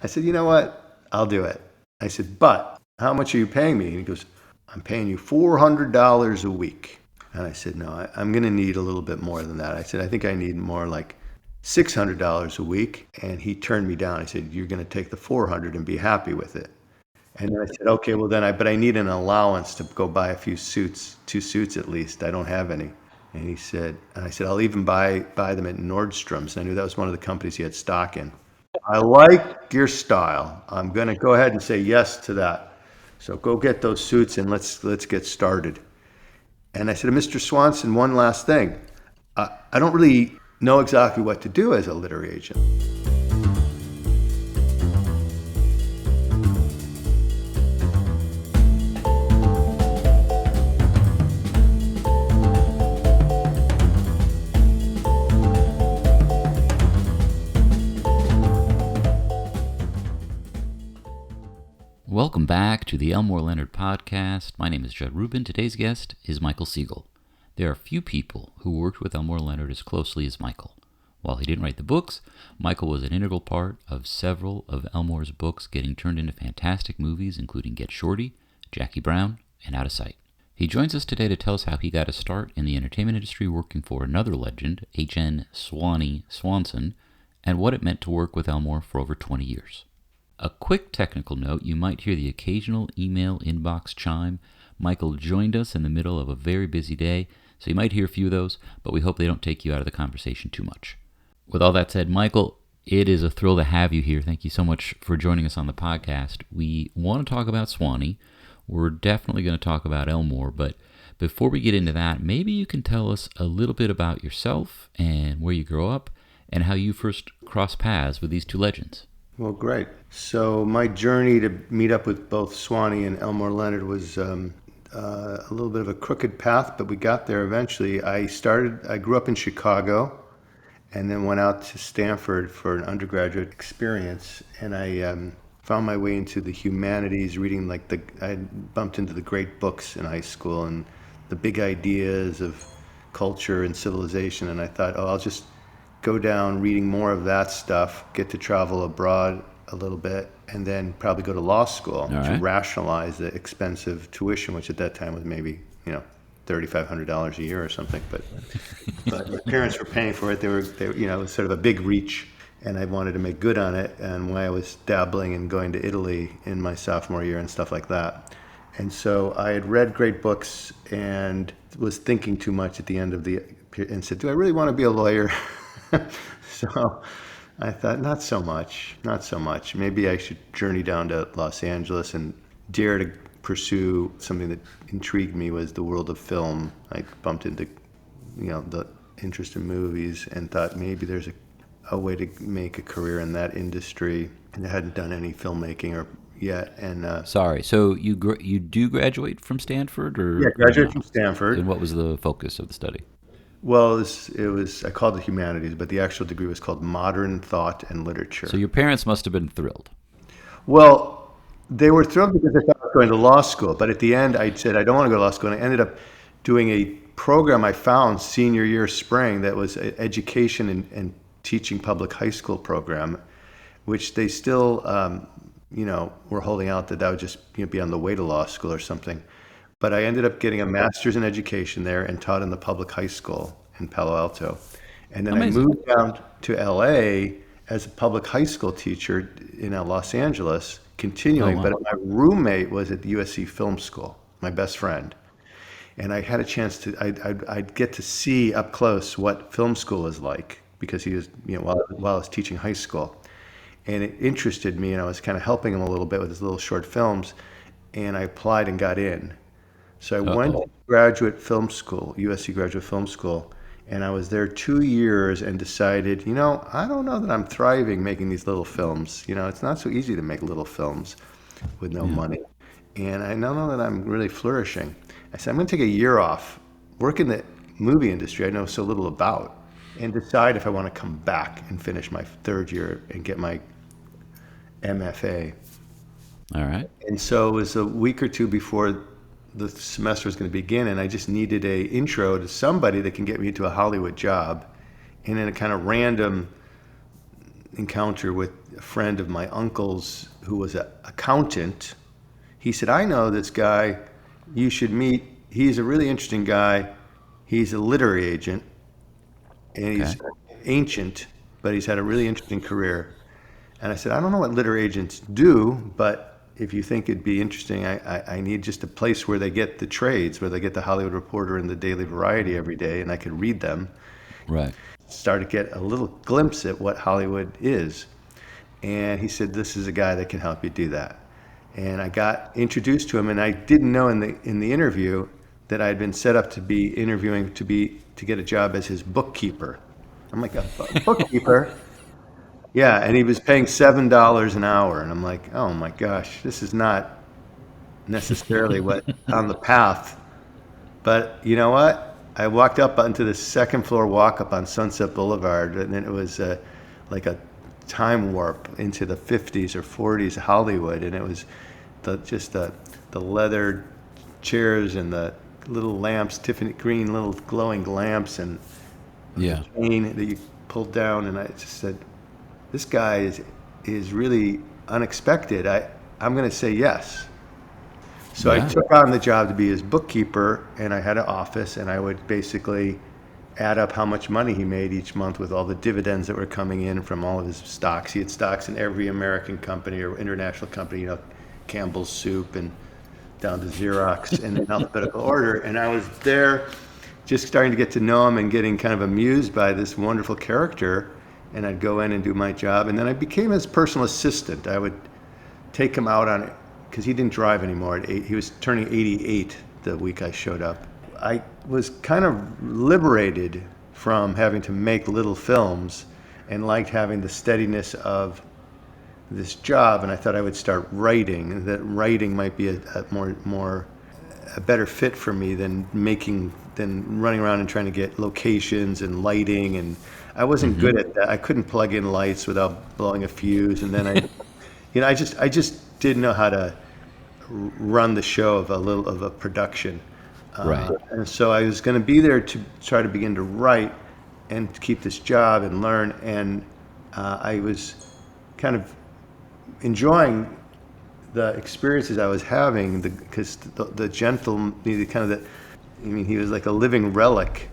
I said, you know what? I'll do it. I said, but how much are you paying me? And he goes, I'm paying you $400 a week. And I said, no, I'm going to need a little bit more than that. I said, I think I need more like $600 a week. And he turned me down. I said, you're going to take the 400 and be happy with it. And then I said, okay, well then but I need an allowance to go buy a few suits, 2 suits at least. I don't have any. And I said, I'll even buy them at Nordstrom's. And I knew that was one of the companies he had stock in. I like your style. I'm going to go ahead and say yes to that. So go get those suits and let's get started. And I said, Mr. Swanson, one last thing. I don't really know exactly what to do as a literary agent. Welcome back to the Elmore Leonard podcast. My name is Judd Rubin. Today's guest is Michael Siegel. There are few people who worked with Elmore Leonard as closely as Michael. While he didn't write the books, Michael was an integral part of several of Elmore's books getting turned into fantastic movies, including Get Shorty, Jackie Brown, and Out of Sight. He joins us today to tell us how he got a start in the entertainment industry working for another legend, H.N. Swanson, and what it meant to work with Elmore for over 20 years. A quick technical note, you might hear the occasional email inbox chime. Michael joined us in the middle of a very busy day, so you might hear a few of those, but we hope they don't take you out of the conversation too much. With all that said, Michael, it is a thrill to have you here. Thank you so much for joining us on the podcast. We want to talk about Swanee. We're definitely going to talk about Elmore, but before we get into that, maybe you can tell us a little bit about yourself and where you grew up and how you first crossed paths with these two legends. Well, great. So my journey to meet up with both Swanee and Elmore Leonard was a little bit of a crooked path, but we got there eventually. I grew up in Chicago and then went out to Stanford for an undergraduate experience. And I found my way into the humanities, reading I bumped into the great books in high school and the big ideas of culture and civilization. And I thought, I'll just go down reading more of that stuff, get to travel abroad a little bit, and then probably go to law school to rationalize the expensive tuition, which at that time was maybe, $3,500 a year or something. But my parents were paying for it. They were, it was sort of a big reach, and I wanted to make good on it. And when I was dabbling and going to Italy in my sophomore year and stuff like that. And so I had read great books and was thinking too much at the end of and said, do I really want to be a lawyer? So I thought, not so much. Maybe I should journey down to Los Angeles and dare to pursue something that intrigued me was the world of film. I bumped into, the interest in movies and thought maybe there's a way to make a career in that industry. And I hadn't done any filmmaking yet. And Sorry, so you do graduate from Stanford? Yeah, graduated from Stanford. And what was the focus of the study? Well, it was, I called it humanities, but the actual degree was called Modern Thought and Literature. So your parents must have been thrilled. Well, they were thrilled because they thought I was going to law school. But at the end, I said, I don't want to go to law school. And I ended up doing a program I found senior year spring that was an education and teaching public high school program, which they still, were holding out that would just be on the way to law school or something. But I ended up getting a master's in education there and taught in the public high school in Palo Alto. And then Amazing. I moved down to LA as a public high school teacher in Los Angeles, continuing. Oh, wow. But my roommate was at the USC Film School, my best friend. And I had a chance I'd get to see up close what film school is like because he was, while I was teaching high school. And it interested me, and I was kind of helping him a little bit with his little short films. And I applied and got in. So I went to graduate film school, USC Graduate Film School, and I was there 2 years and decided, I don't know that I'm thriving making these little films. It's not so easy to make little films with no money. And I don't know that I'm really flourishing. I said, I'm going to take a year off, work in the movie industry I know so little about, and decide if I want to come back and finish my third year and get my MFA. All right. And so it was a week or two before the semester was going to begin, and I just needed a intro to somebody that can get me into a Hollywood job. And in a kind of random encounter with a friend of my uncle's who was an accountant. He said, I know this guy, you should meet. He's a really interesting guy. He's a literary agent, and he's Okay. ancient, but he's had a really interesting career. And I said, I don't know what literary agents do, but if you think it'd be interesting, I need just a place where they get the trades, where they get the Hollywood Reporter and the Daily Variety every day, and I could read them. Right. Start to get a little glimpse at what Hollywood is. And he said, this is a guy that can help you do that. And I got introduced to him, and I didn't know in the interview that I had been set up to be interviewing to get a job as his bookkeeper. I'm like, a bookkeeper? Yeah, and he was paying $7 an hour, and I'm like, oh my gosh, this is not necessarily what on the path. But you know what? I walked up onto the second floor walk up on Sunset Boulevard, and it was like a time warp into the 50s or 40s Hollywood, and it was the leather chairs and the little lamps, Tiffany green little glowing lamps, and Yeah. chain that you pulled down, and I just said, this guy is really unexpected. I'm going to say yes. So I Yeah. took on the job to be his bookkeeper, and I had an office, and I would basically add up how much money he made each month with all the dividends that were coming in from all of his stocks. He had stocks in every American company or international company, Campbell's Soup and down to Xerox in alphabetical order. And I was there just starting to get to know him and getting kind of amused by this wonderful character. And I'd go in and do my job. And then I became his personal assistant. I would take him out on it because he didn't drive anymore. He was turning 88 the week I showed up. I was kind of liberated from having to make little films and liked having the steadiness of this job. And I thought I would start writing, and that writing might be a better fit for me than running around and trying to get locations and lighting. And I wasn't good at that. I couldn't plug in lights without blowing a fuse. And then I just didn't know how to run the show of a production. Right. And so I was going to be there to try to begin to write and to keep this job and learn. And I was kind of enjoying the experiences I was having because the gentle, the kind of he was like a living relic.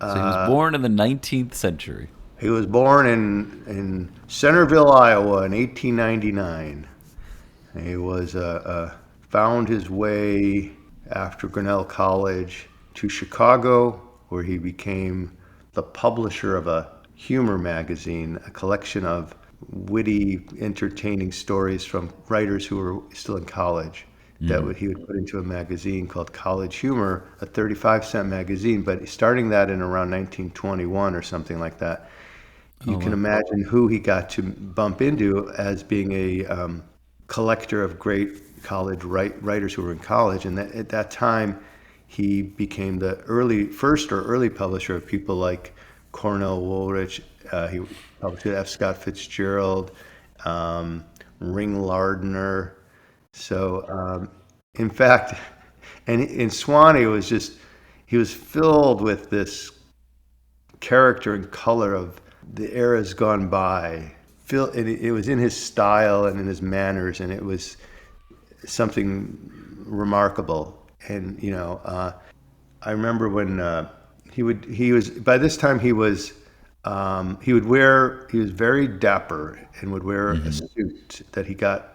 So he was born in the 19th century. He was born in Centerville, Iowa in 1899. He was found his way after Grinnell College to Chicago, where he became the publisher of a humor magazine, a collection of witty, entertaining stories from writers who were still in college that he would put into a magazine called College Humor, a 35-cent magazine. But starting that in around 1921 or something like that, you can imagine who he got to bump into as being a collector of great college writers who were in college. And at that time, he became the early publisher of people like Cornell Woolrich. He published F. Scott Fitzgerald, Ring Lardner. So, in fact, and Swanee he was filled with this character and color of the eras gone by. It was in his style and in his manners, and it was something remarkable. And I remember when he was by this time he was very dapper and would wear a suit that he got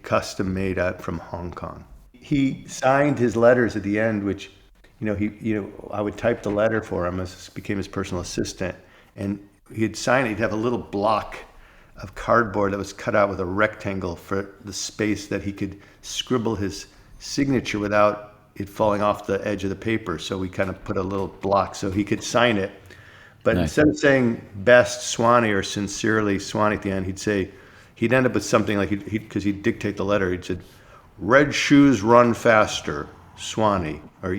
custom made out from Hong Kong. He signed his letters at the end, which I would type the letter for him. Became his personal assistant, and he'd sign it. He'd have a little block of cardboard that was cut out with a rectangle for the space that he could scribble his signature without it falling off the edge of the paper. So we kind of put a little block so he could sign it. But Nice. instead of saying best Swanee or sincerely Swanee at the end, he'd end up with something like, because he'd dictate the letter, he'd said, red shoes run faster, Swanee. Or,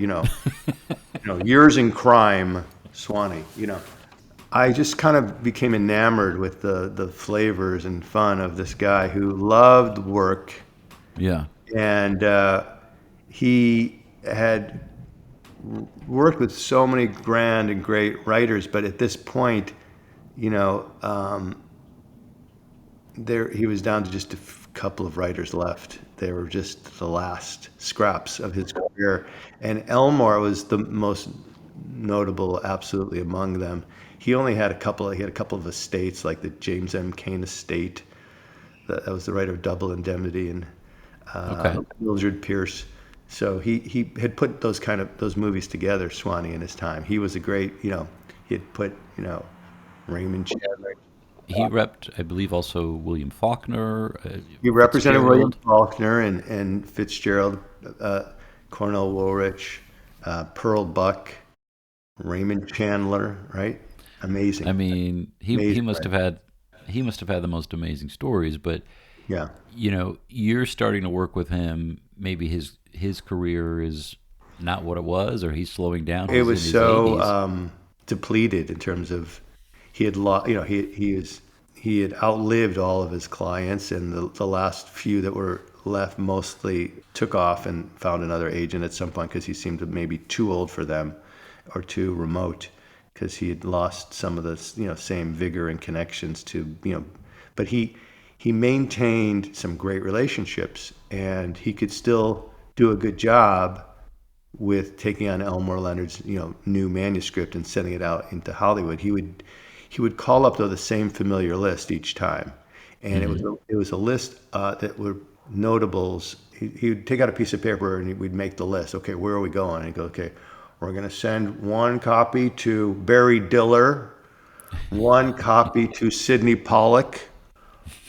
years in crime, Swanee, I just kind of became enamored with the flavors and fun of this guy who loved work. Yeah. And he had worked with so many grand and great writers, but at this point, he was down to just a couple of writers left. They were just the last scraps of his career, and Elmore was the most notable, absolutely among them. He only had a couple. He had a couple of estates, like the James M. Cain estate. That was the writer of Double Indemnity and Okay. Mildred Pierce. So he had put those movies together, Swanee, in his time. He was a great, he had put, Raymond Chandler. He repped, I believe, also William Faulkner, He represented William Fitzgerald. Faulkner and Fitzgerald, uh, Cornell Woolrich, Pearl Buck, Raymond Chandler, right? I Amazing, mean, he amazing, must right? have had the most amazing stories. But Yeah. you're starting to work with him. Maybe his career is not what it was, or he's slowing down. It He's in was his so 80s. depleted in terms of he had lost, he had outlived all of his clients, and the last few that were left mostly took off and found another agent at some point because he seemed to maybe too old for them or too remote because he had lost some of the same vigor and connections to but he maintained some great relationships, and he could still do a good job with taking on Elmore Leonard's new manuscript and sending it out into Hollywood. He would call up though the same familiar list each time, and it was a list that were notables. He would take out a piece of paper and we'd make the list. Okay, where are we going? And he'd go, okay, we're going to send one copy to Barry Diller, one copy to Sidney Pollock.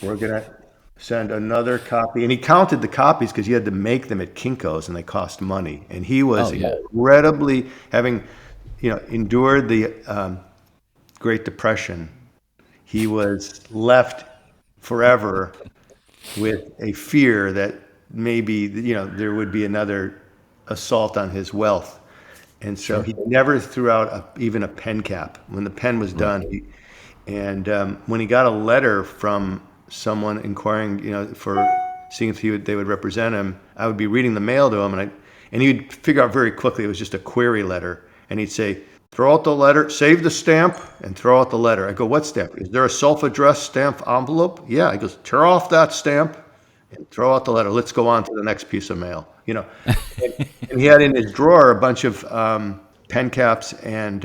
We're going to send another copy. And he counted the copies because you had to make them at Kinko's and they cost money. And he was Oh yeah, incredibly, having, endured the Great Depression, he was left forever with a fear that maybe, there would be another assault on his wealth. And so sure, he never threw out even a pen cap. When the pen was right. done, and when he got a letter from someone inquiring, for seeing if they would represent him, I would be reading the mail to him, and he'd figure out very quickly it was just a query letter, and he'd say, "Throw out the letter, save the stamp, and throw out the letter." I go, "What stamp? Is there a self-addressed stamp envelope?" "Yeah." He goes, "Tear off that stamp and throw out the letter. Let's go on to the next piece of mail." And he had in his drawer a bunch of pen caps and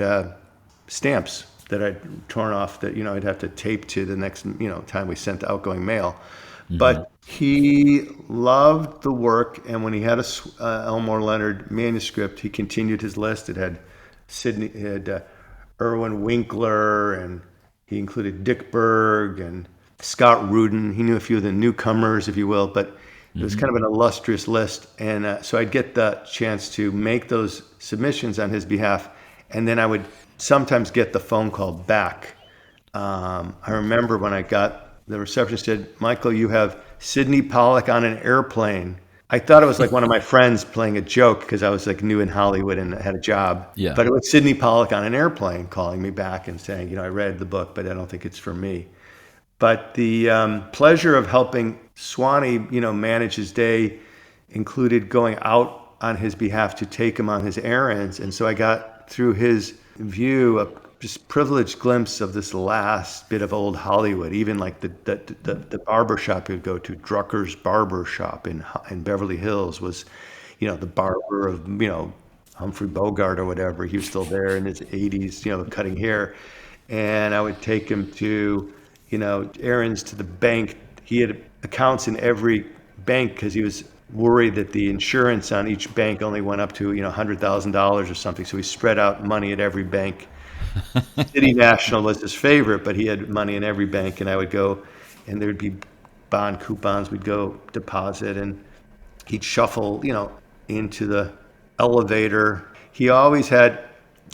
stamps that I'd torn off that I'd have to tape to the next time we sent outgoing mail. But he loved the work, and when he had a Elmore Leonard manuscript, he continued his list. It had Sidney, it had Irwin Winkler, and he included Dick Berg and Scott Rudin. He knew a few of the newcomers, if you will, but it was kind of an illustrious list. And so I'd get the chance to make those submissions on his behalf, and then I would sometimes get the phone call back. I remember when I got the receptionist said, "Michael, you have Sidney Pollock on an airplane." I thought it was like one of my friends playing a joke because I was like new in Hollywood and had a job. Yeah. But it was Sidney Pollock on an airplane calling me back and saying, I read the book, but I don't think it's for me. But the pleasure of helping Swanee, manage his day included going out on his behalf to take him on his errands. And so I got through his view a just privileged glimpse of this last bit of old Hollywood, even like the barber shop he would go to, Drucker's Barber Shop in Beverly Hills was, the barber of, Humphrey Bogart or whatever. He was still there in his 80s, cutting hair. And I would take him to, errands to the bank. He had accounts in every bank because he was worried that the insurance on each bank only went up to, $100,000 or something. So he spread out money at every bank. City National was his favorite, but he had money in every bank, and I would go, and there'd be bond coupons. We'd go deposit, and he'd shuffle, into the elevator. He always had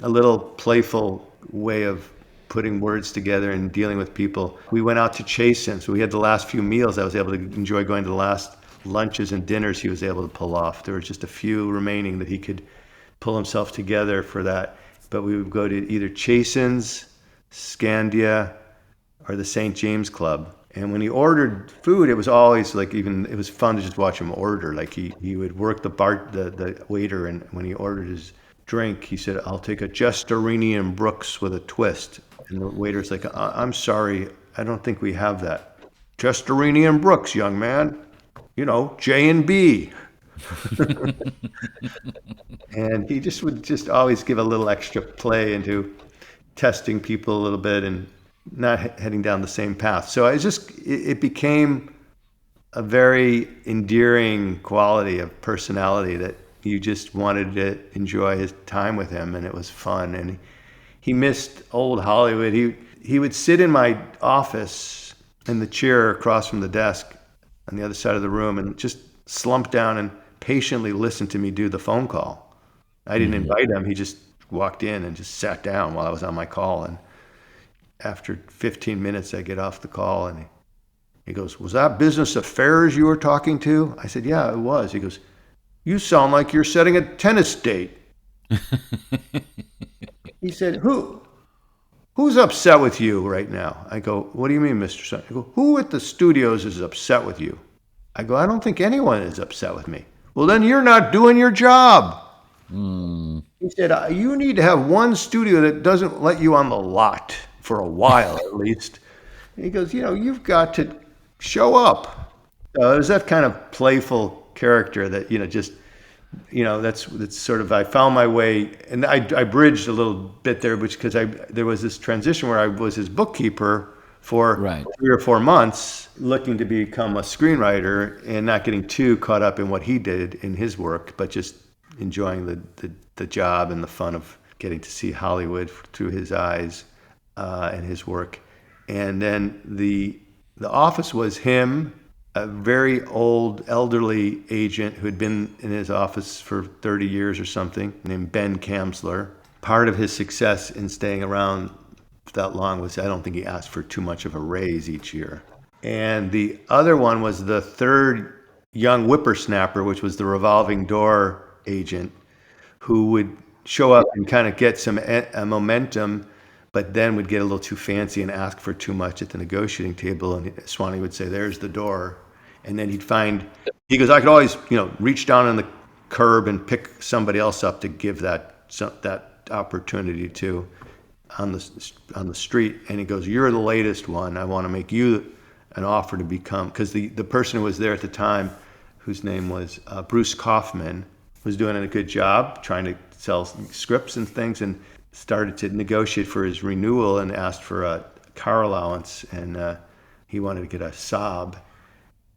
a little playful way of putting words together and dealing with people. We went out to chase him, so we had the last few meals. I was able to enjoy going to the last lunches and dinners he was able to pull off. There was just a few remaining that he could pull himself together for that. But we would go to either Chasen's, Scandia, or the St. James Club. And when he ordered food, it was always like it was fun to just watch him order. Like he would work the waiter, and when he ordered his drink, he said, "I'll take a Justerini and Brooks with a twist." And the waiter's like, "I'm sorry, I don't think we have that." Testarini and Brooks, young man. You know, J&B. And he just would just always give a little extra play into testing people a little bit and not heading down the same path. So it became a very endearing quality of personality that you just wanted to enjoy his time with him, and it was fun. And he missed old Hollywood. He would sit in my office in the chair across from the desk on the other side of the room and just slump down and patiently listen to me do the phone call. I didn't invite him. He just walked in and just sat down while I was on my call. And after 15 minutes, I get off the call and he goes, "Was that business affairs you were talking to?" I said, "Yeah, it was." He goes, "You sound like you're setting a tennis date." He said, Who's upset with you right now?" I go, "What do you mean, Mr. Sun?" I go, "Who at the studios is upset with you?" I go, "I don't think anyone is upset with me." "Well, then you're not doing your job." He said, "You need to have one studio that doesn't let you on the lot for a while at least." And he goes, "You've got to show up." So it was that kind of playful character that, that's sort of, I found my way, and I bridged a little bit there, because there was this transition where I was his bookkeeper for Right. 3 or 4 months, looking to become a screenwriter and not getting too caught up in what he did in his work, but just enjoying the job and the fun of getting to see Hollywood through his eyes and his work. And then the office was him, a very old elderly agent who had been in his office for 30 years or something, named Ben Kamsler. Part of his success in staying around that long was, I don't think he asked for too much of a raise each year. And the other one was the third young whippersnapper, which was the revolving door agent, who would show up and kind of get some momentum, but then would get a little too fancy and ask for too much at the negotiating table. And Swanee would say, "There's the door." And then he goes, "I could always, reach down on the curb and pick somebody else up to give that opportunity to on the street." And he goes, "You're the latest one. I want to make you an offer to become," because the person who was there at the time, whose name was Bruce Kaufman, was doing a good job trying to sell scripts and things, and started to negotiate for his renewal and asked for a car allowance, and he wanted to get a Saab.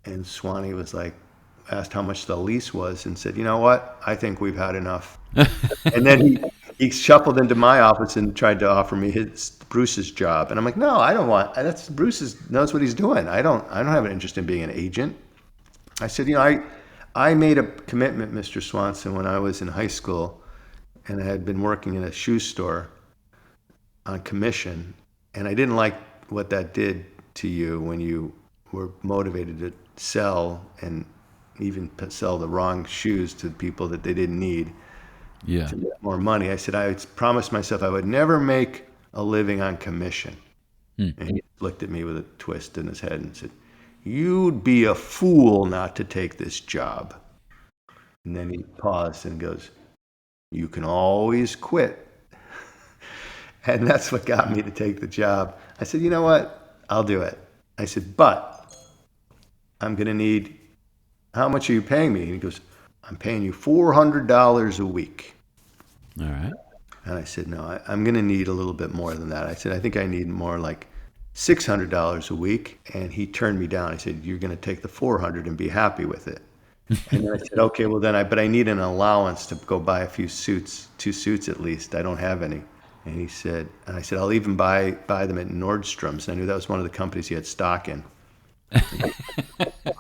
And Swanee was like, asked how much the lease was and said, "You know what? I think we've had enough." And then he shuffled into my office and tried to offer me Bruce's job. And I'm like, "No, I don't want, that's Bruce's, knows what he's doing. I don't have an interest in being an agent." I said, I made a commitment, Mr. Swanson, when I was in high school, and I had been working in a shoe store on commission, and I didn't like what that did to you when you were motivated to sell, and even sell the wrong shoes to people that they didn't need Yeah. to make more money. I said, I promised myself I would never make a living on commission. And he looked at me with a twist in his head and said, "You'd be a fool not to take this job." And then he paused and goes, "You can always quit." And that's what got me to take the job. I said, "You know what? I'll do it." I said, "But I'm going to need, how much are you paying me?" And he goes, "I'm paying you $400 a week." All right. And I said, "No, I'm going to need a little bit more than that." I said, "I think I need more like $600 a week." And he turned me down. He said, "You're going to take the 400 and be happy with it." And then I said, "Okay, well then but I need an allowance to go buy a few suits, 2 suits at least. I don't have any." And he said, and I said, "I'll even buy them at Nordstrom's." And I knew that was one of the companies he had stock in.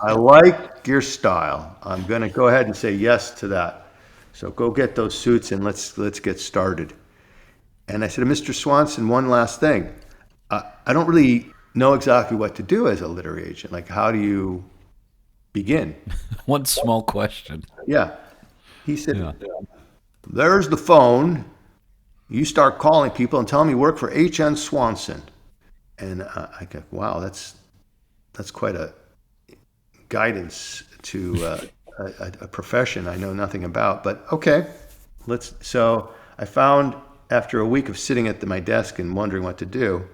"I like your style. I'm going to go ahead and say yes to that. So go get those suits and let's get started." And I said, "Mr. Swanson, one last thing. I don't really know exactly what to do as a literary agent. Like, how do you begin?" One small question. Yeah. He said, Yeah. "There's the phone. You start calling people and tell them you work for H.N. Swanson." And I go, wow, that's quite a guidance to a profession I know nothing about. But okay, so I found, after a week of sitting at my desk and wondering what to do,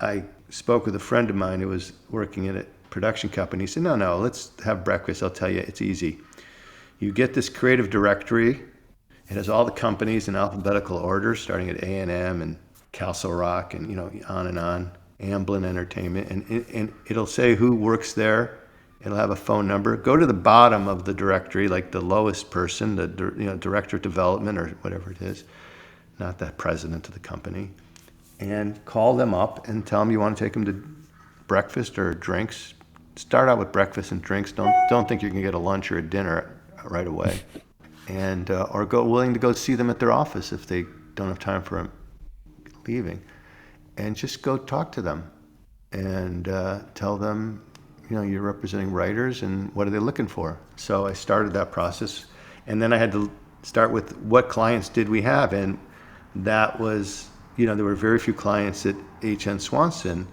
I spoke with a friend of mine who was working in a production company. He said, no, let's have breakfast. I'll tell you, it's easy. You get this creative directory. It has all the companies in alphabetical order, starting at A&M and Castle Rock and, on and on, Amblin Entertainment. And it'll say who works there. It'll have a phone number. Go to the bottom of the directory, like the lowest person, the director of development or whatever it is, not the president of the company, and call them up and tell them you want to take them to breakfast or drinks. Start out with breakfast and drinks. Don't think you can get a lunch or a dinner right away, and or willing to go see them at their office if they don't have time for leaving, and just go talk to them and tell them. You're representing writers, and what are they looking for? So I started that process, and then I had to start with what clients did we have, and that was, there were very few clients at H.N. Swanson,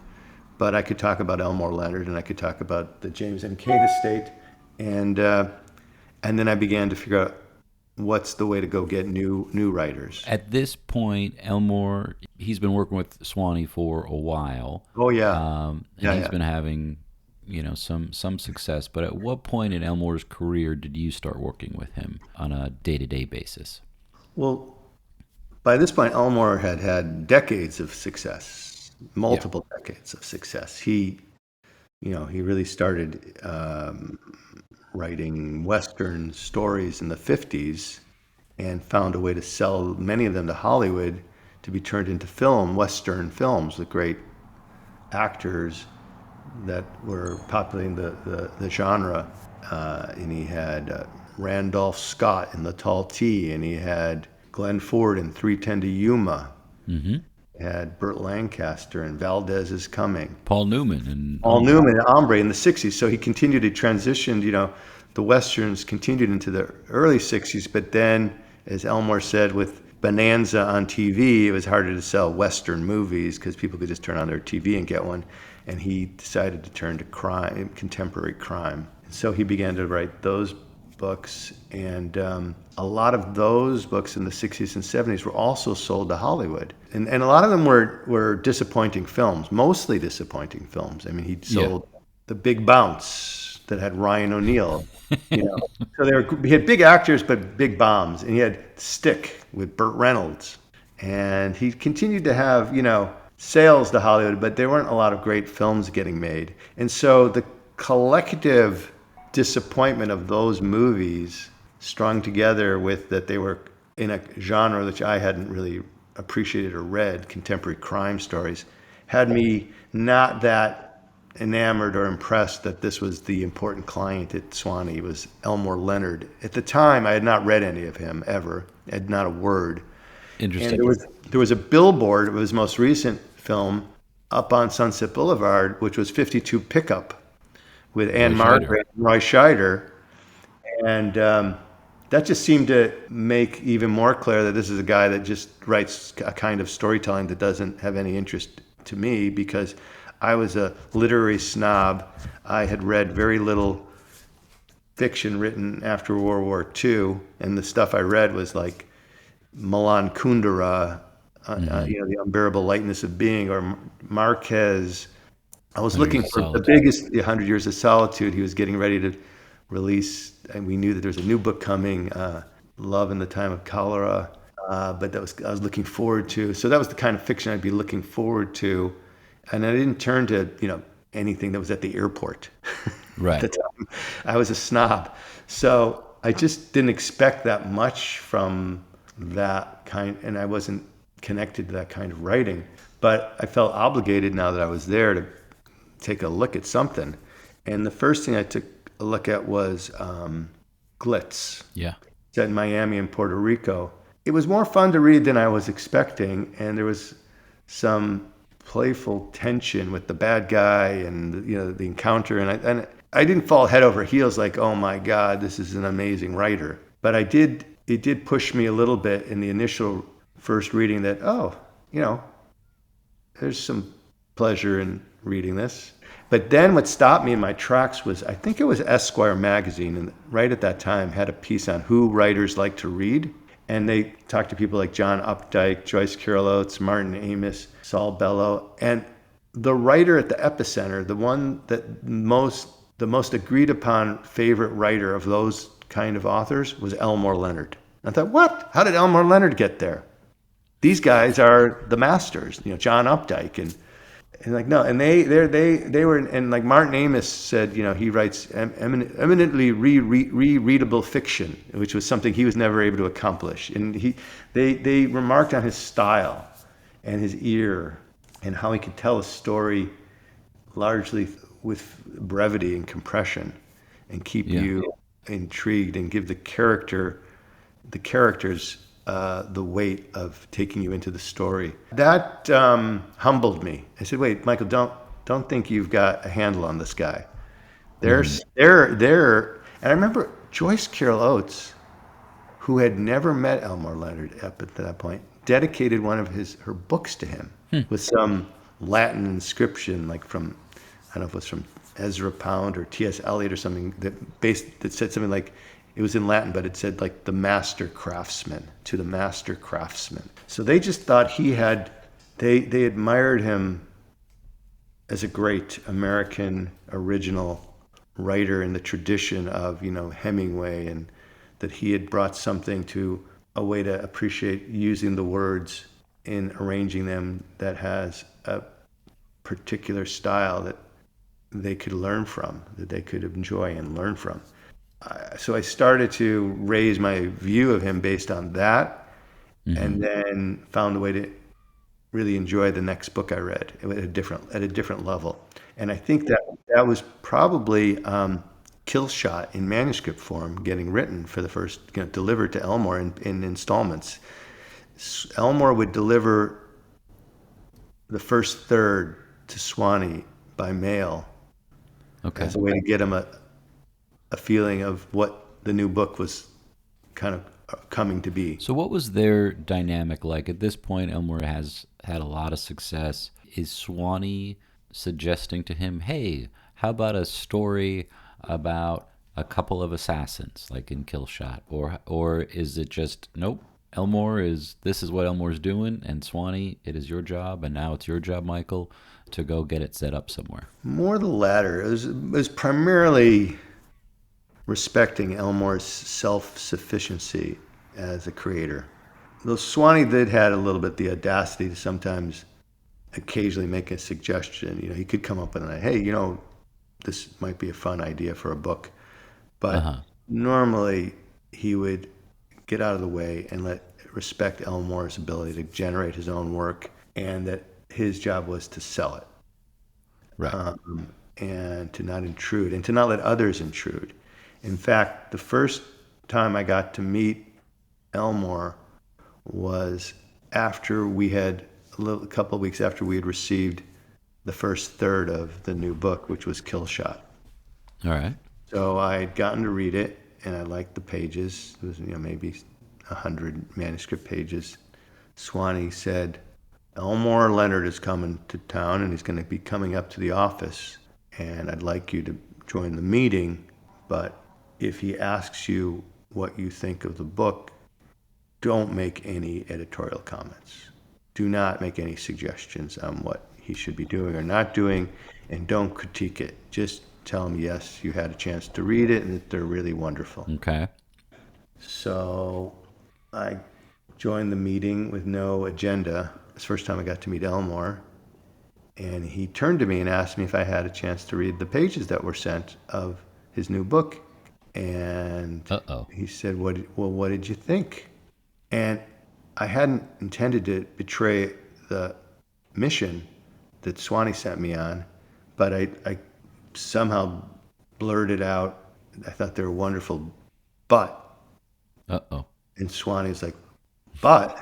but I could talk about Elmore Leonard, and I could talk about the James M. Cain estate, and then I began to figure out what's the way to go get new writers. At this point, Elmore, he's been working with Swanee for a while. Oh yeah, he's been having some success. But at what point in Elmore's career did you start working with him on a day-to-day basis? Well, by this point, Elmore had had decades of success, multiple decades of success. He really started writing Western stories in the 50s and found a way to sell many of them to Hollywood to be turned into Western films with great actors that were populating the genre. And he had Randolph Scott in The Tall Tea, and he had Glenn Ford in 3:10 to Yuma. Mm-hmm. He had Burt Lancaster and Valdez is Coming. Paul Newman and Hombre in the 60s. So he continued to transition, the Westerns continued into the early 60s, but then, as Elmore said, with Bonanza on TV, it was harder to sell Western movies because people could just turn on their TV and get one. And he decided to turn to crime, contemporary crime. So he began to write those books, and a lot of those books in the 60s and 70s were also sold to Hollywood. And a lot of them were disappointing films, mostly disappointing films. I mean, he sold The Big Bounce that had Ryan O'Neal. So he had big actors, but big bombs. And he had Stick with Burt Reynolds. And he continued to have, sales to Hollywood, but there weren't a lot of great films getting made. And so the collective disappointment of those movies strung together with that they were in a genre which I hadn't really appreciated or read, contemporary crime stories, had me not that enamored or impressed that this was the important client at Swanee. It was Elmore Leonard. At the time, I had not read any of him ever, had not a word. Interesting. And there was a billboard of his most recent film up on Sunset Boulevard, which was 52 Pickup with Anne Margaret and Roy Scheider. And that just seemed to make even more clear that this is a guy that just writes a kind of storytelling that doesn't have any interest to me, because I was a literary snob. I had read very little fiction written after World War II, and the stuff I read was like Milan Kundera, The Unbearable Lightness of Being, or Marquez. I was looking for the biggest, 100 Years of Solitude. He was getting ready to release, and we knew that there was a new book coming, Love in the Time of Cholera, but I was looking forward to. So that was the kind of fiction I'd be looking forward to, and I didn't turn to anything that was at the airport. Right. At the time. I was a snob, so I just didn't expect that much from that kind, and I wasn't connected to that kind of writing. But I felt obligated now that I was there to take a look at something. And the first thing I took a look at was Glitz. Yeah. It's at Miami and Puerto Rico. It was more fun to read than I was expecting, and there was some playful tension with the bad guy and the encounter, and I didn't fall head over heels like, oh my God, this is an amazing writer. But it did push me a little bit in the initial first reading that, there's some pleasure in reading this. But then what stopped me in my tracks was, I think it was Esquire magazine, and right at that time had a piece on who writers like to read. And they talked to people like John Updike, Joyce Carol Oates, Martin Amis, Saul Bellow. And the writer at the epicenter, the one that the most agreed upon favorite writer of those kind of authors was Elmore Leonard. I thought, what? How did Elmore Leonard get there? These guys are the masters, John Updike and like no, and they were, and like Martin Amis said, he writes eminently rereadable fiction, which was something he was never able to accomplish. And they remarked on his style and his ear and how he could tell a story largely with brevity and compression and keep you intrigued and give the characters the weight of taking you into the story. That humbled me. I said, "Wait, Michael, don't think you've got a handle on this guy." They're, and I remember Joyce Carol Oates, who had never met Elmore Leonard up at that point, dedicated one of her books to him with some Latin inscription, like from, I don't know if it was from Ezra Pound or T.S. Eliot or something that said something like, it was in Latin, but it said like the master craftsman, to the master craftsman. So they just thought they admired him as a great American original writer in the tradition of, Hemingway, and that he had brought something to a way to appreciate using the words in arranging them that has a particular style that they could learn from, that they could enjoy and learn from. So I started to raise my view of him based on that, and then found a way to really enjoy the next book I read at a different level. And I think that was probably Kill Shot in manuscript form, getting written for the first, delivered to Elmore in installments. Elmore would deliver the first third to Swanee by mail, as a way to get him a feeling of what the new book was kind of coming to be. So what was their dynamic like? At this point, Elmore has had a lot of success. Is Swanee suggesting to him, hey, how about a story about a couple of assassins, like in Kill Shot? Or is it just, nope, this is what Elmore's doing, and Swanee, it is your job, and now it's your job, Michael, to go get it set up somewhere? More the latter. It was primarily respecting Elmore's self-sufficiency as a creator. Though Swanee had a little bit the audacity to sometimes occasionally make a suggestion. He could come up with hey, this might be a fun idea for a book. But normally he would get out of the way and respect Elmore's ability to generate his own work, and that his job was to sell it. Right. And to not intrude, and to not let others intrude. In fact, the first time I got to meet Elmore was after a couple of weeks after we had received the first third of the new book, which was Kill Shot. All right. So I had gotten to read it, and I liked the pages. It was, maybe 100 manuscript pages. Swanee said, Elmore Leonard is coming to town, and he's going to be coming up to the office, and I'd like you to join the meeting, but if he asks you what you think of the book, don't make any editorial comments. Do not make any suggestions on what he should be doing or not doing, and don't critique it. Just tell him, yes, you had a chance to read it and that they're really wonderful. Okay. So I joined the meeting with no agenda. It's the first time I got to meet Elmore. And he turned to me and asked me if I had a chance to read the pages that were sent of his new book. And he said, what did you think? And I hadn't intended to betray the mission that Swanee sent me on, but I somehow blurted out, I thought they were wonderful, but. And Swanee's like, but.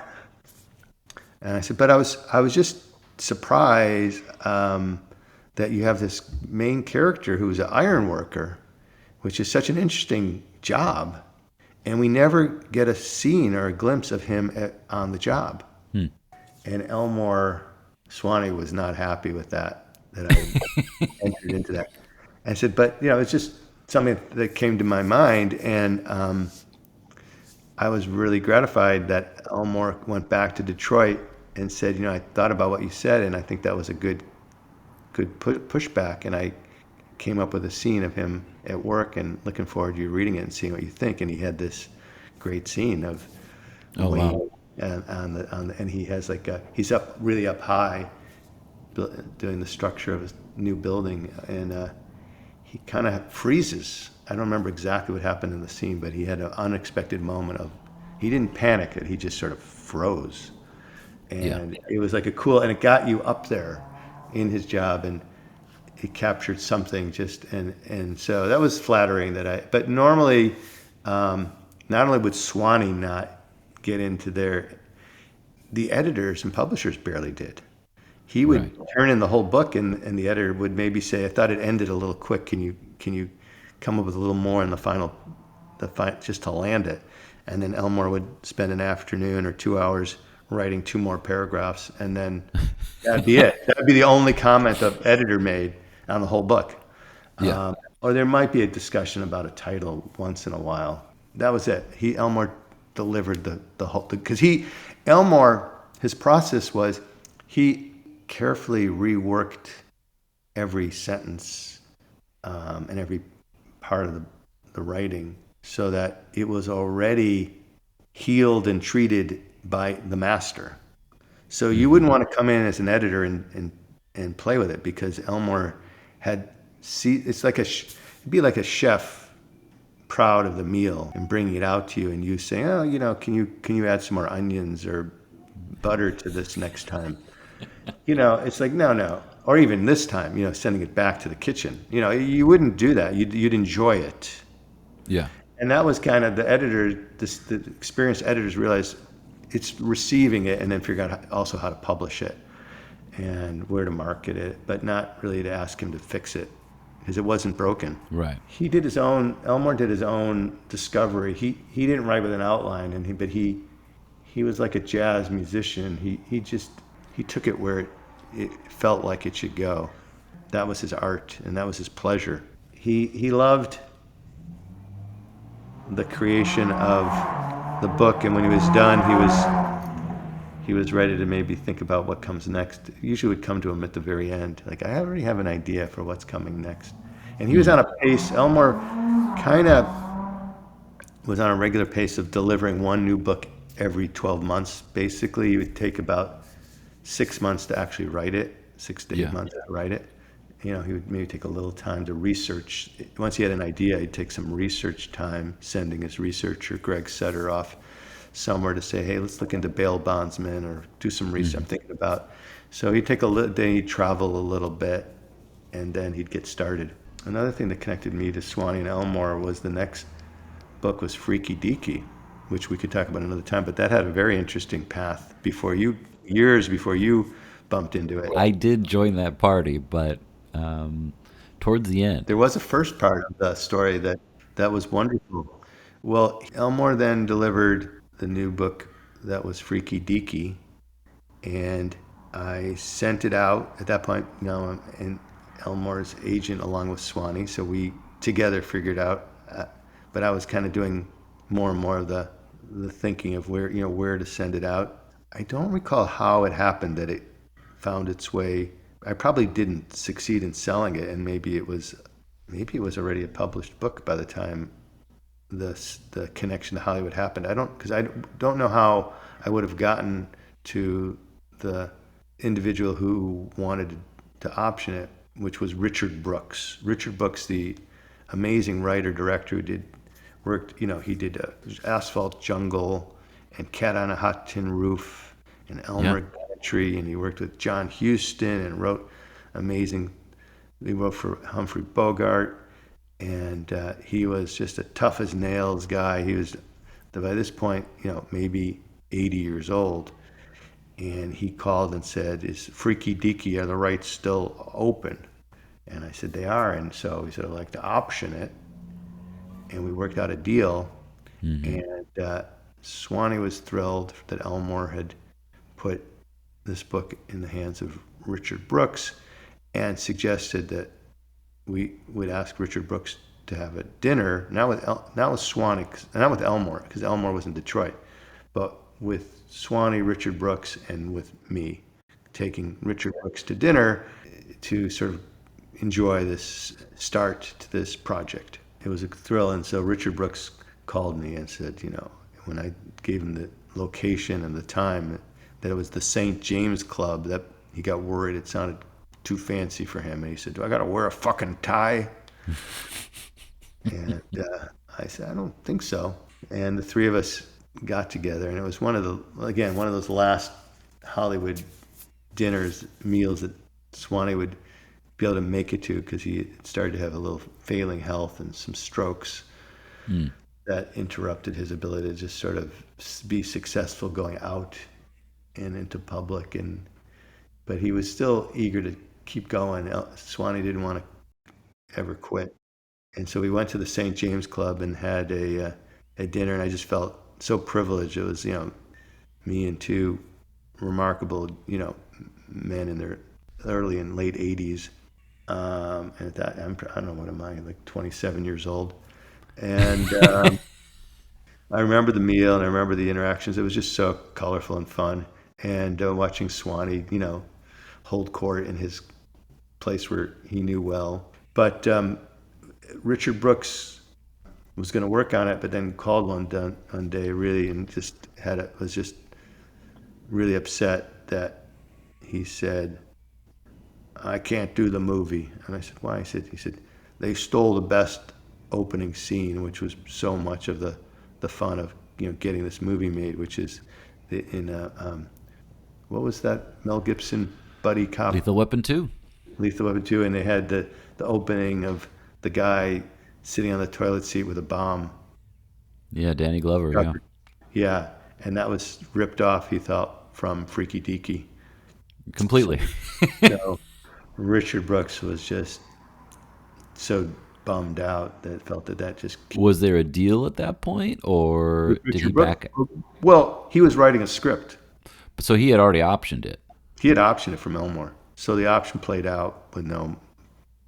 And I said, but I was just surprised that you have this main character who's an iron worker, which is such an interesting job, and we never get a scene or a glimpse of him on the job. And Swanee was not happy with that I entered into that. I said, but it's just something that came to my mind, and I was really gratified that Elmore went back to Detroit and said, I thought about what you said, and I think that was a good good pushback, and I came up with a scene of him at work and looking forward to you reading it and seeing what you think. And he had this great scene of Oh, Wayne wow. and he has he's up really up high doing the structure of his new building, and he kind of freezes. I don't remember exactly what happened in the scene, but he had an unexpected moment of, he didn't panic it, he just sort of froze. Yeah. And it was like a cool, and it got you up there in his job, and it captured something and so that was flattering but normally, not only would Swanee not get into the editors and publishers barely did. He would Right. turn in the whole book, and the editor would maybe say, "I thought it ended a little quick. Can you come up with a little more in just to land it?" And then Elmore would spend an afternoon or 2 hours writing two more paragraphs, and then that'd be it. That'd be the only comment the editor made on the whole book. Yeah. Or there might be a discussion about a title once in a while. That was it. Elmore delivered the whole, because Elmore, his process was, he carefully reworked every sentence, and every part of the writing so that it was already healed and treated by the master. So you wouldn't want to come in as an editor and play with it, because Elmore it's like it'd be like a chef proud of the meal and bringing it out to you, and you say, "Oh, can you add some more onions or butter to this next time?" It's like, no. Or even this time, sending it back to the kitchen. You wouldn't do that. You'd enjoy it. Yeah. And that was kind of the experienced editors realized it's receiving it, and then figure out also how to publish it and where to market it, but not really to ask him to fix it, because it wasn't broken. Right. Elmore did his own discovery. He didn't write with an outline, but he was like a jazz musician. He took it where it felt like it should go. That was his art, and that was his pleasure. He loved the creation of the book, and when he was done, he was ready to maybe think about what comes next. It usually would come to him at the very end, like, I already have an idea for what's coming next. And he was on a pace. Elmore kind of was on a regular pace of delivering one new book every 12 months. Basically, it would take about 6 months to actually write it, 6 to 8 Yeah. months to write it. He would maybe take a little time to research. Once he had an idea, he'd take some research time, sending his researcher, Greg Sutter, off somewhere to say, "Hey, let's look into bail bondsmen or do some research I'm thinking about." So he'd take then he'd travel a little bit, and then he'd get started. Another thing that connected me to Swanee and Elmore was the next book was Freaky Deaky, which we could talk about another time, but that had a very interesting path years before you bumped into it. I did join that party, but towards the end. There was a first part of the story that was wonderful. Well, Elmore then delivered the new book that was Freaky Deaky, and I sent it out at that point. I'm in Elmore's agent along with Swanee, so we together figured out. But I was kind of doing more and more of the thinking of where to send it out. I don't recall how it happened that it found its way. I probably didn't succeed in selling it, and maybe it was already a published book by the time the connection to Hollywood happened. I don't know how I would have gotten to the individual who wanted to option it, which was Richard Brooks. Richard Brooks, the amazing writer director who he did Asphalt Jungle and Cat on a Hot Tin Roof and Elmer Gantry, and he worked with John Huston and wrote amazing. He wrote for Humphrey Bogart, and he was just a tough as nails guy. He was, by this point, maybe 80 years old, and he called and said, "Is Freaky Deaky, are the rights still open?" And I said, "They are." And so he said, "I'd like to option it." And we worked out a deal. And Swanee was thrilled that Elmore had put this book in the hands of Richard Brooks, and suggested that we would ask Richard Brooks to have a dinner, not with Swanee, not with Elmore, because Elmore was in Detroit, but with Swanee, Richard Brooks, and with me, taking Richard Brooks to dinner to sort of enjoy this start to this project. It was a thrill, and so Richard Brooks called me and said, when I gave him the location and the time, that it was the St. James Club, that he got worried it sounded too fancy for him, and he said, "Do I got to wear a fucking tie?" And I said, "I don't think so." And the three of us got together, and it was one of those last Hollywood meals that Swanee would be able to make it to, because he started to have a little failing health and some strokes that interrupted his ability to just sort of be successful going out and into public. But he was still eager to keep going. Swanee didn't want to ever quit. And so we went to the St. James Club and had a dinner, and I just felt so privileged. It was, me and two remarkable, men in their early and late 80s. And at that, I don't know, what am I, like 27 years old. And I remember the meal, and I remember the interactions. It was just so colorful and fun. And watching Swanee, hold court in his place where he knew well. But Richard Brooks was going to work on it, but then called one day really, and was just really upset that he said, "I can't do the movie." And I said, "Why?" He said, "They stole the best opening scene," which was so much of the fun of getting this movie made, which is what was that Mel Gibson buddy cop? Lethal Weapon 2. Lethal Weapon 2, and they had the opening of the guy sitting on the toilet seat with a bomb. Yeah, Danny Glover. Yeah. Yeah, and that was ripped off, he thought, from Freaky Deaky. Completely. So Richard Brooks was just so bummed out that felt that just... Was there a deal at that point, or did he back? Well, he was writing a script. So he had already optioned it. He had optioned it from Elmore. So the option played out with no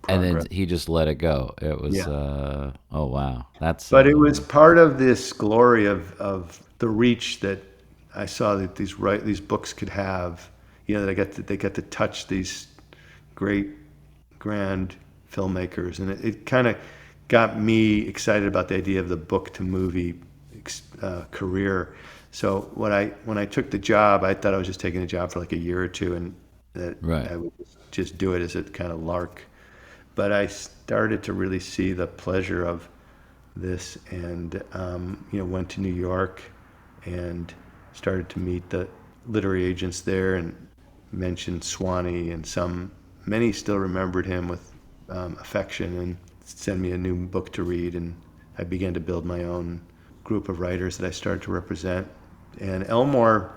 progress. And then he just let it go. It was, oh wow, But it was part of this glory of the reach that I saw that these books could have. That they got to touch these great, grand filmmakers, and it kind of got me excited about the idea of the book to movie career. So when I took the job, I thought I was just taking a job for like a year or two, and that I would just do it as a kind of lark. But I started to really see the pleasure of this, and went to New York and started to meet the literary agents there, and mentioned Swanee, and many still remembered him with affection and sent me a new book to read, and I began to build my own group of writers that I started to represent. And Elmore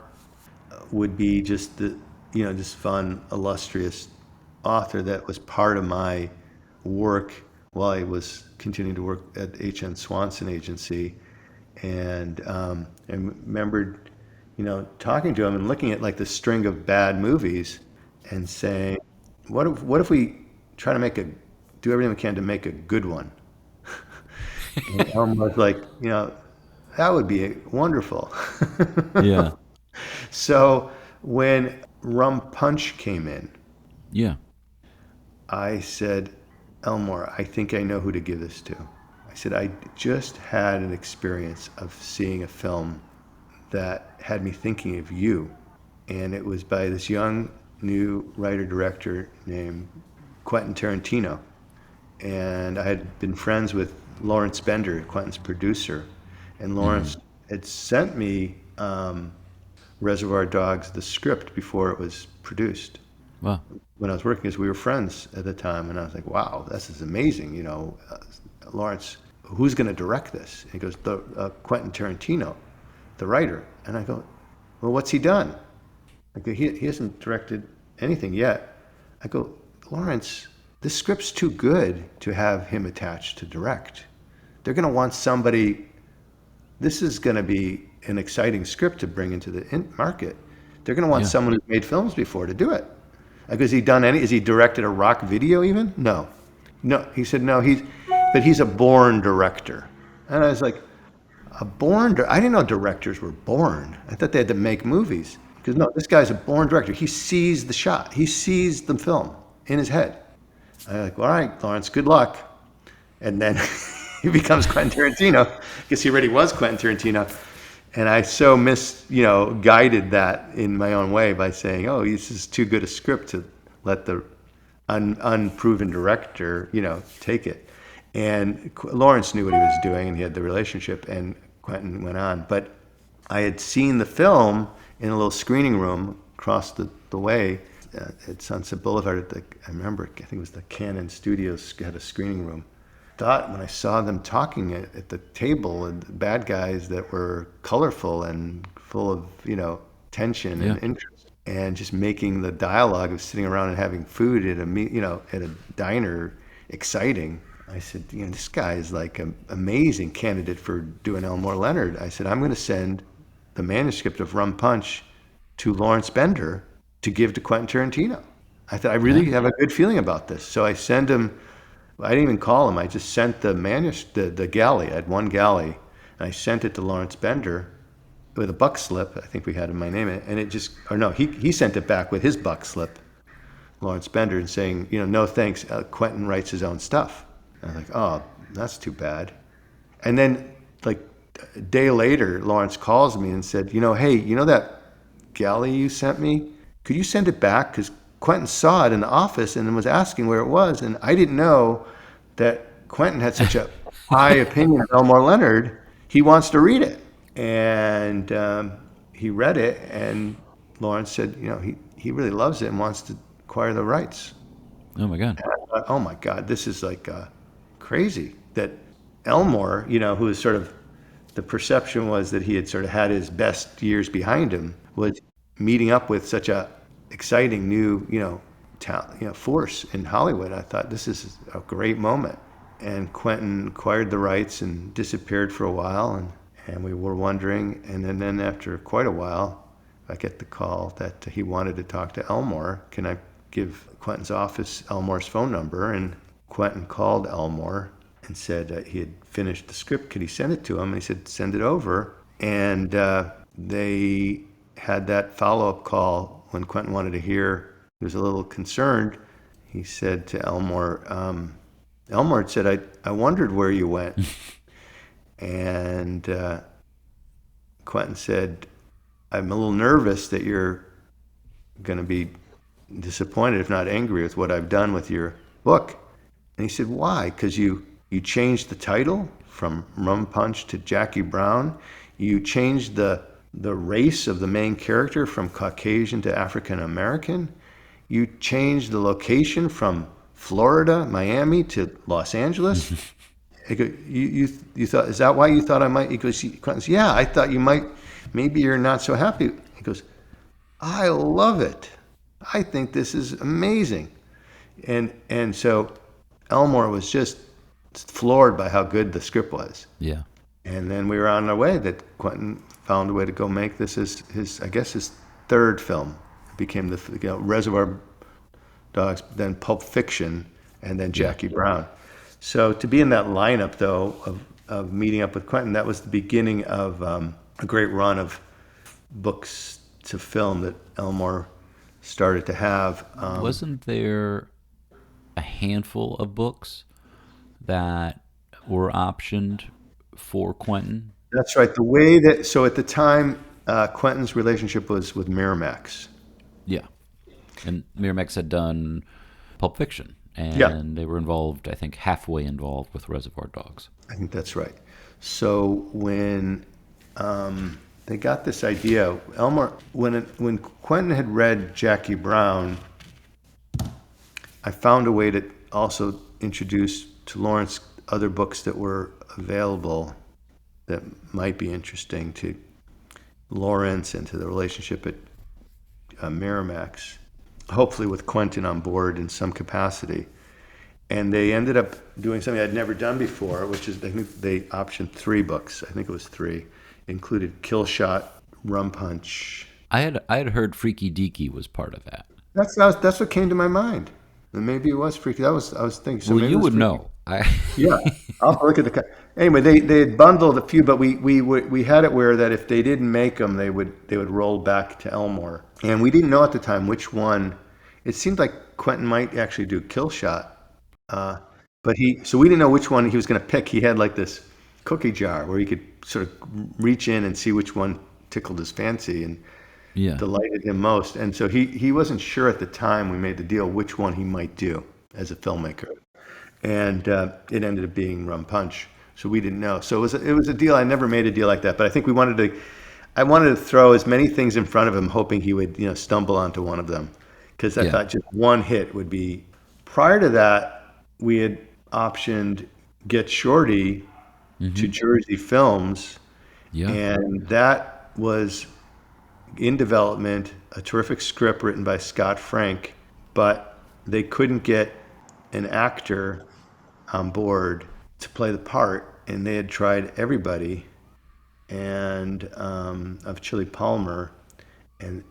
would be just this fun, illustrious author that was part of my work while I was continuing to work at H.N. Swanson Agency, and remembered, talking to him and looking at like the string of bad movies and saying, what if we try to do everything we can to make a good one? And Elmore was like, that would be wonderful. Yeah. So when Rum Punch came in, I said, "Elmore, I think I know who to give this to." I said, "I just had an experience of seeing a film that had me thinking of you, and it was by this young new writer-director named Quentin Tarantino. And I had been friends with Lawrence Bender, Quentin's producer, and Lawrence had sent me Reservoir Dogs, the script, before it was produced." Wow. When I was working, because we were friends at the time, and I was like, "Wow, this is amazing." Lawrence, who's going to direct this? And he goes, "Quentin Tarantino, the writer." And I go, "Well, what's he done?" I go, he hasn't directed anything yet." I go, "Lawrence, this script's too good to have him attached to direct. They're going to want somebody. This is going to be an exciting script to bring into the market. They're going to want someone who's made films before to do it." I go, has he directed a rock video even? No. He said, no, but he's a born director. And I was like, I didn't know directors were born. I thought they had to make movies. Because no, this guy's a born director. He sees the shot. He sees the film. in his head. I'm like, all right, Lawrence, good luck. And then he becomes Quentin Tarantino because he already was Quentin Tarantino. And I so guided that in my own way by saying, oh, this is too good a script to let the unproven director, take it. And Lawrence knew what he was doing, and he had the relationship, and Quentin went on. But I had seen the film in a little screening room across the way at Sunset Boulevard. I remember, I think it was the Canon Studios had a screening room. Thought when I saw them talking at the table, and the bad guys that were colorful and full of tension and interest, and just making the dialogue of sitting around and having food at a diner exciting. I said, this guy is like an amazing candidate for doing Elmore Leonard. I said, I'm going to send the manuscript of Rum Punch to Lawrence Bender to give to Quentin Tarantino. I thought, I really have a good feeling about this. So I send him. I didn't even call him. I just sent the manuscript, the galley. I had one galley, and I sent it to Lawrence Bender with a buck slip. I think we had my name in it, and it just, or no, he sent it back with his buck slip, Lawrence Bender, and saying, no thanks. Quentin writes his own stuff. And I was like, oh, that's too bad. And then, like a day later, Lawrence calls me and said, hey, that galley you sent me? Could you send it back? Because Quentin saw it in the office and was asking where it was, and I didn't know that Quentin had such a high opinion of Elmore Leonard. He wants to read it, and he read it, and Lawrence said, he really loves it and wants to acquire the rights. Oh my God! And I thought, oh my God, this is like crazy that Elmore, who was sort of, the perception was that he had sort of had his best years behind him, was meeting up with such a exciting new, force in Hollywood. I thought this is a great moment. And Quentin acquired the rights and disappeared for a while, and we were wondering. And then after quite a while, I get the call that he wanted to talk to Elmore. Can I give Quentin's office Elmore's phone number? And Quentin called Elmore and said he had finished the script. Could he send it to him? And he said, send it over. And they had that follow-up call when Quentin wanted to hear. He was a little concerned. He said to Elmore, Elmore had said, I wondered where you went. And Quentin said, I'm a little nervous that you're going to be disappointed, if not angry, with what I've done with your book. And he said, why? Because you changed the title from Rum Punch to Jackie Brown. You changed the race of the main character from Caucasian to African American. You changed the location from Florida, Miami to Los Angeles. I go, you thought, is that why you thought I might? He goes, yeah, I thought you might, maybe you're not so happy. He goes, I love it. I think this is amazing. And so Elmore was just floored by how good the script was. Yeah. And then we were on our way that Quentin found a way to go make this his third film. It became the Reservoir Dogs, then Pulp Fiction, and then Jackie Brown. So to be in that lineup, though, of meeting up with Quentin, that was the beginning of a great run of books to film that Elmore started to have. Wasn't there a handful of books that were optioned for Quentin? That's right. The way that, so at the time, Quentin's relationship was with Miramax. Yeah. And Miramax had done Pulp Fiction. And they were involved, I think, halfway involved with Reservoir Dogs. I think that's right. So when they got this idea, Elmore, when Quentin had read Jackie Brown, I found a way to also introduce to Lawrence other books that were available that might be interesting to Lawrence and to the relationship at Miramax, hopefully with Quentin on board in some capacity. And they ended up doing something I'd never done before, which is, I think they optioned 3 books. I think it was 3. Included Kill Shot, Rum Punch. I had heard Freaky Deaky was part of that. That's what came to my mind. And maybe it was Freaky. I was thinking. So well, you would know. Yeah, I'll look at the. Anyway, they had bundled a few, but we had it where that if they didn't make them, they would roll back to Elmore, and we didn't know at the time which one. It seemed like Quentin might actually do Kill Shot. But so we didn't know which one he was going to pick. He had like this cookie jar where he could sort of reach in and see which one tickled his fancy and Yeah. delighted him most. And so he wasn't sure at the time we made the deal which one he might do as a filmmaker. And it ended up being Rum Punch. So we didn't know. So it was a deal. I never made a deal like that, but I think I wanted to throw as many things in front of him, hoping he would, stumble onto one of them, because I Yeah. thought just one hit would be. Prior to that, we had optioned Get Shorty to Jersey Films, Yeah. and that was in development, a terrific script written by Scott Frank, but they couldn't get an actor on board to play the part, and they had tried everybody, and of Chili Palmer, and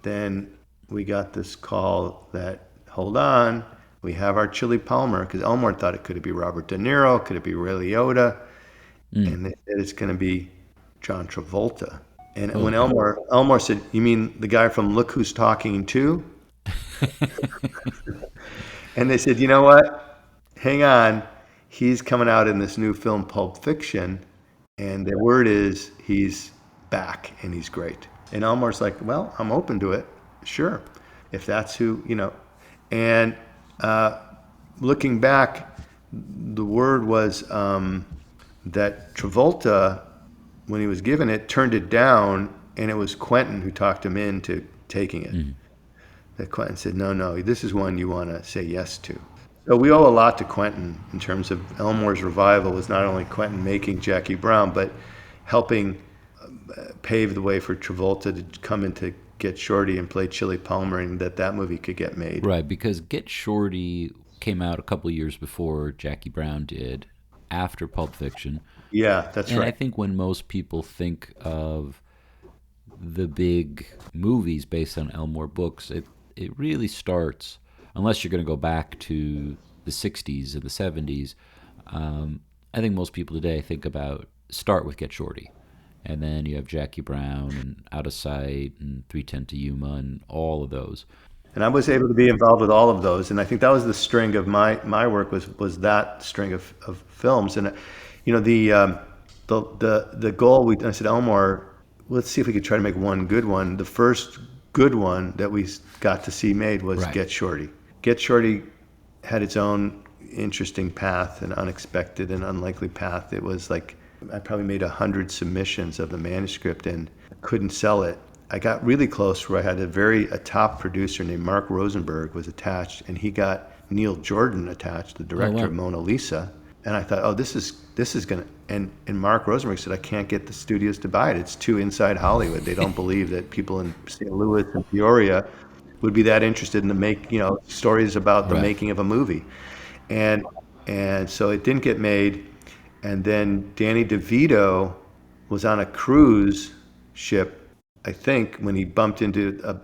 then we got this call that, hold on, we have our Chili Palmer, because Elmore thought it could be Robert De Niro, could it be Ray Liotta, and they said it's going to be John Travolta. And when Elmore said, "You mean the guy from Look Who's Talking Too?" And they said, "You know what? Hang on, he's coming out in this new film, Pulp Fiction, and the word is he's back and he's great." And Elmore's like, "Well, I'm open to it, sure, if that's who." And looking back, the word was that Travolta, when he was given it, turned it down, and it was Quentin who talked him into taking it. That Quentin said, no, this is one you want to say yes to. So we owe a lot to Quentin in terms of Elmore's revival. Was not only Quentin making Jackie Brown, but helping pave the way for Travolta to come into Get Shorty and play Chili Palmer, and that movie could get made. Right, because Get Shorty came out a couple years before Jackie Brown did, after Pulp Fiction. Yeah, that's And I right. think when most people think of the big movies based on Elmore books, it really starts, unless you're going to go back to the 60s and the 70s. I think most people today start with Get Shorty. And then you have Jackie Brown and Out of Sight and 310 to Yuma and all of those. And I was able to be involved with all of those, and I think that was the string of my work was that string of films. And the goal, I said, Elmore, let's see if we could try to make one good one. The first good one that we got to see made was Right. Get Shorty. Get Shorty had its own interesting path, an unexpected and unlikely path. It was like I probably made 100 submissions of the manuscript and couldn't sell it. I got really close where I had a top producer named Mark Rosenberg was attached, and he got Neil Jordan attached, the director wow. of Mona Lisa. And I thought, oh, this is gonna. And Mark Rosenberg said, I can't get the studios to buy it. It's too inside Hollywood. They don't believe that people in St. Louis and Peoria would be that interested in stories about the Right. making of a movie. And so it didn't get made. And then Danny DeVito was on a cruise ship, I think, when he bumped into a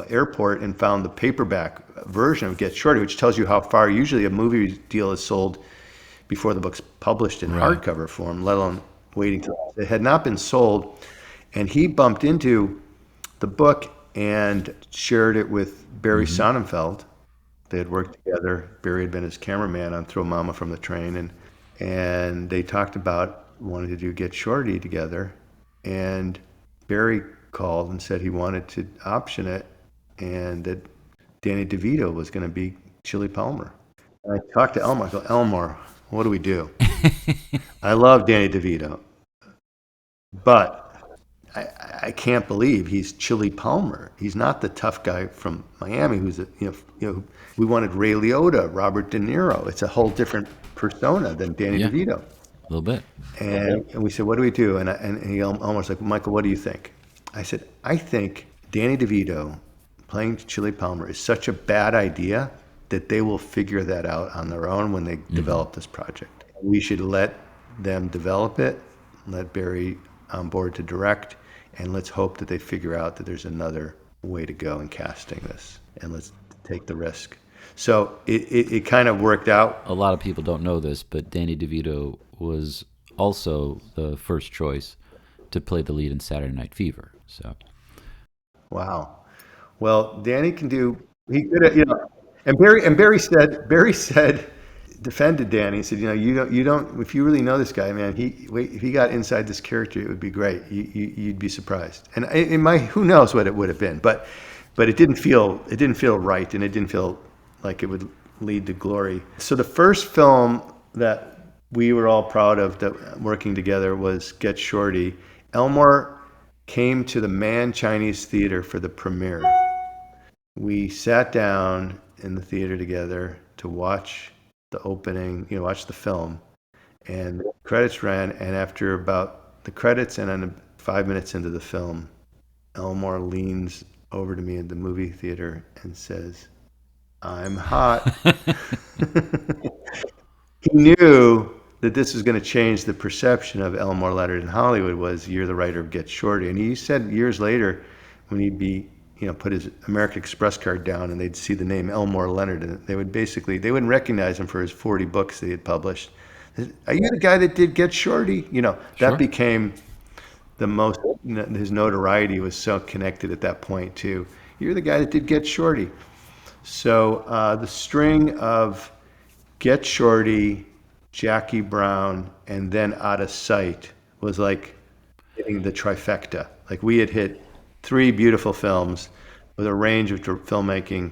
airport and found the paperback version of Get Shorty, which tells you how far usually a movie deal is sold before the book's published in Right. hardcover form, let alone waiting till it had not been sold. And he bumped into the book and shared it with Barry Sonnenfeld. They had worked together. Barry had been his cameraman on Throw Mama from the Train, and they talked about wanting to do Get Shorty together. And Barry called and said he wanted to option it, and that Danny DeVito was going to be Chili Palmer. And I talked to Elmore. I go, Elmore, what do we do? I love Danny DeVito, but I can't believe he's Chili Palmer. He's not the tough guy from Miami we wanted Ray Liotta, Robert De Niro. It's a whole different persona than Danny Yeah. DeVito. A little bit. And we said, what do we do? And he almost like, Michael, what do you think? I said, I think Danny DeVito playing Chili Palmer is such a bad idea that they will figure that out on their own when they develop this project. We should let them develop it, let Barry on board to direct, and let's hope that they figure out that there's another way to go in casting this, and let's take the risk. So it kind of worked out. A lot of people don't know this, but Danny DeVito was also the first choice to play the lead in Saturday Night Fever. So Wow. Well, Danny can do He could have, and Barry said, defended Danny. He said, you don't. If you really know this guy, man, if he got inside this character, it would be great. You'd be surprised. And who knows what it would have been, but it didn't feel right, and it didn't feel like it would lead to glory. So the first film that we were all proud of that working together was Get Shorty. Elmore came to the Man Chinese Theater for the premiere. We sat down in the theater together to watch the opening, watch the film, and the credits ran. And after about the credits and then 5 minutes into the film, Elmore leans over to me in the movie theater and says, "I'm hot." He knew that this was going to change the perception of Elmore Leonard in Hollywood. Was, you're the writer of Get Shorty. And he said years later, when he'd be, put his American Express card down and they'd see the name Elmore Leonard, and they wouldn't recognize him for his 40 books that he had published. Are you the guy that did Get Shorty? That Sure. became the most, his notoriety was so connected at that point to, you're the guy that did Get Shorty. So the string of Get Shorty, Jackie Brown, and then Out of Sight was like hitting the trifecta. Like, we had hit 3 beautiful films with a range of filmmaking,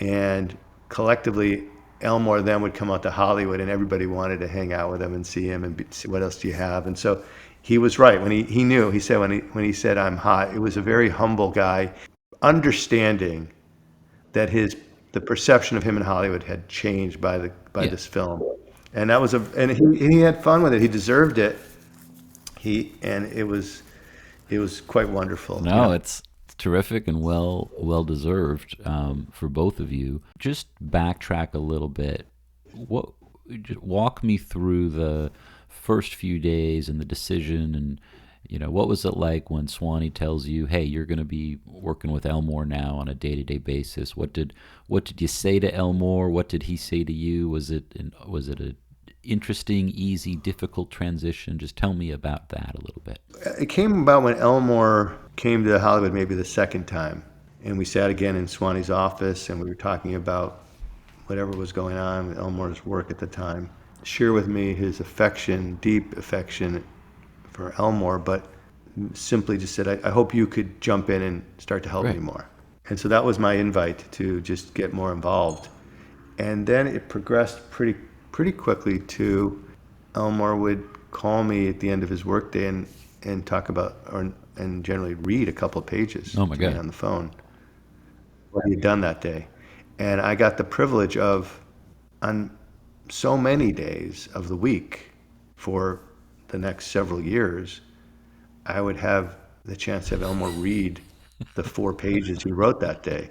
and collectively Elmore then would come out to Hollywood and everybody wanted to hang out with him and see him and see what else do you have. And so he was right when he knew. He said when he said I'm hot, it was a very humble guy, understanding that the perception of him in Hollywood had changed by this film. And that was and he had fun with it. He deserved it. It was quite wonderful. No, it's terrific and well deserved for both of you. Just backtrack a little bit. Just walk me through the first few days and the decision, and what was it like when Swanee tells you, "Hey, you're going to be working with Elmore now on a day-to-day basis"? What did you say to Elmore? What did he say to you? Was it a interesting, easy, difficult transition? Just tell me about that a little bit. It came about when Elmore came to Hollywood maybe the second time, and we sat again in Swanee's office and we were talking about whatever was going on with Elmore's work at the time. Share with me his affection, deep affection for Elmore, but simply just said, I hope you could jump in and start to help me more. And so that was my invite to just get more involved. And then it progressed pretty quickly to Elmore would call me at the end of his workday and talk about, and generally read a couple of pages Oh my God. on the phone what he had done that day. And I got the privilege of, on so many days of the week for the next several years, I would have the chance to have Elmore read the 4 pages he wrote that day.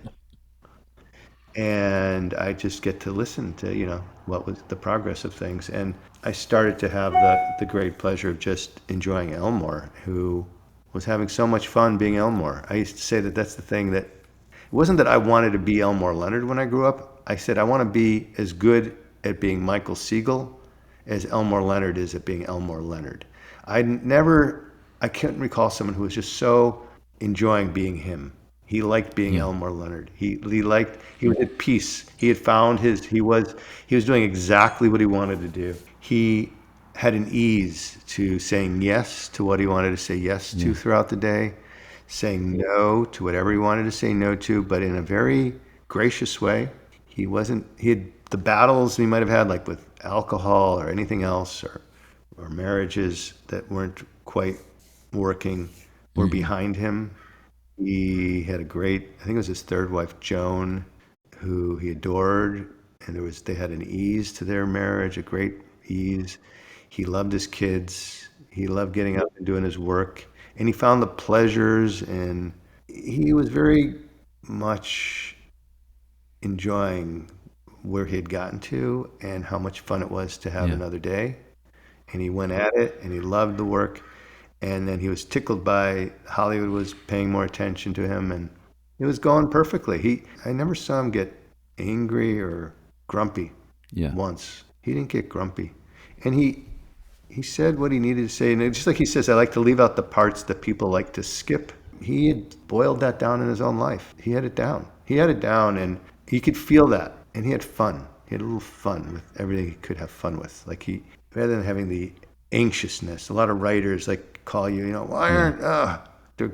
And I just get to listen to, what was the progress of things. And I started to have the great pleasure of just enjoying Elmore, who was having so much fun being Elmore. I used to say that that's the thing, that it wasn't that I wanted to be Elmore Leonard when I grew up. I said I want to be as good at being Michael Siegel as Elmore Leonard is at being Elmore Leonard. I can't recall someone who was just so enjoying being him. He liked being Elmore Leonard. He was at peace. He had found he was doing exactly what he wanted to do. He had an ease to saying yes to what he wanted to say yes to throughout the day, saying no to whatever he wanted to say no to, but in a very gracious way. He had the battles he might have had, like with alcohol or anything else, or marriages that weren't quite working, were behind him. He had I think it was his 3rd wife, Joan, who he adored, and they had an ease to their marriage, a great ease. He loved his kids. He loved getting up and doing his work, and he found the pleasures, and he was very much enjoying where he had gotten to and how much fun it was to have another day. And he went at it, and he loved the work. And then he was tickled by Hollywood was paying more attention to him, and it was going perfectly. I never saw him get angry or grumpy once. He didn't get grumpy. And he said what he needed to say. And just like he says, I like to leave out the parts that people like to skip. He had boiled that down in his own life. He had it down. And he could feel that, and he had fun. He had a little fun with everything he could have fun with. Like rather than having the anxiousness. A lot of writers like call you, why aren't they're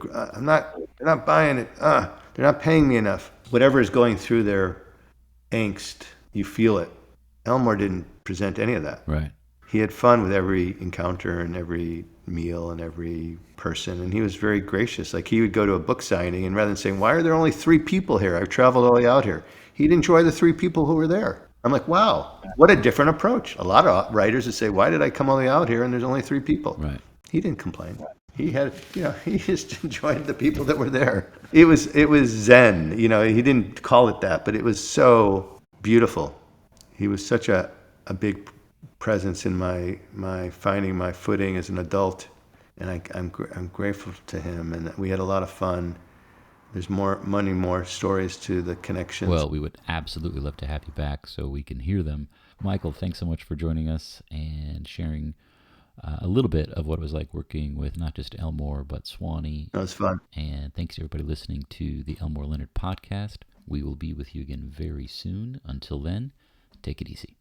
not buying it. They're not paying me enough. Whatever is going through their angst, you feel it. Elmore didn't present any of that. Right. He had fun with every encounter and every meal and every person, and he was very gracious. Like he would go to a book signing, and rather than saying, "Why are there only 3 people here? I've traveled all the way out here," he'd enjoy the 3 people who were there. I'm like, wow, what a different approach. A lot of writers would say, "Why did I come all the way out here and there's only 3 people?" Right. He didn't complain. He had, he just enjoyed the people that were there. It was Zen. He didn't call it that, but it was so beautiful. He was such a big presence in my finding my footing as an adult, and I'm grateful to him. And we had a lot of fun. There's more stories to the connections. Well, we would absolutely love to have you back so we can hear them. Michael, thanks so much for joining us and sharing a little bit of what it was like working with not just Elmore, but Swanee. That was fun. And thanks to everybody listening to the Elmore Leonard podcast. We will be with you again very soon. Until then, take it easy.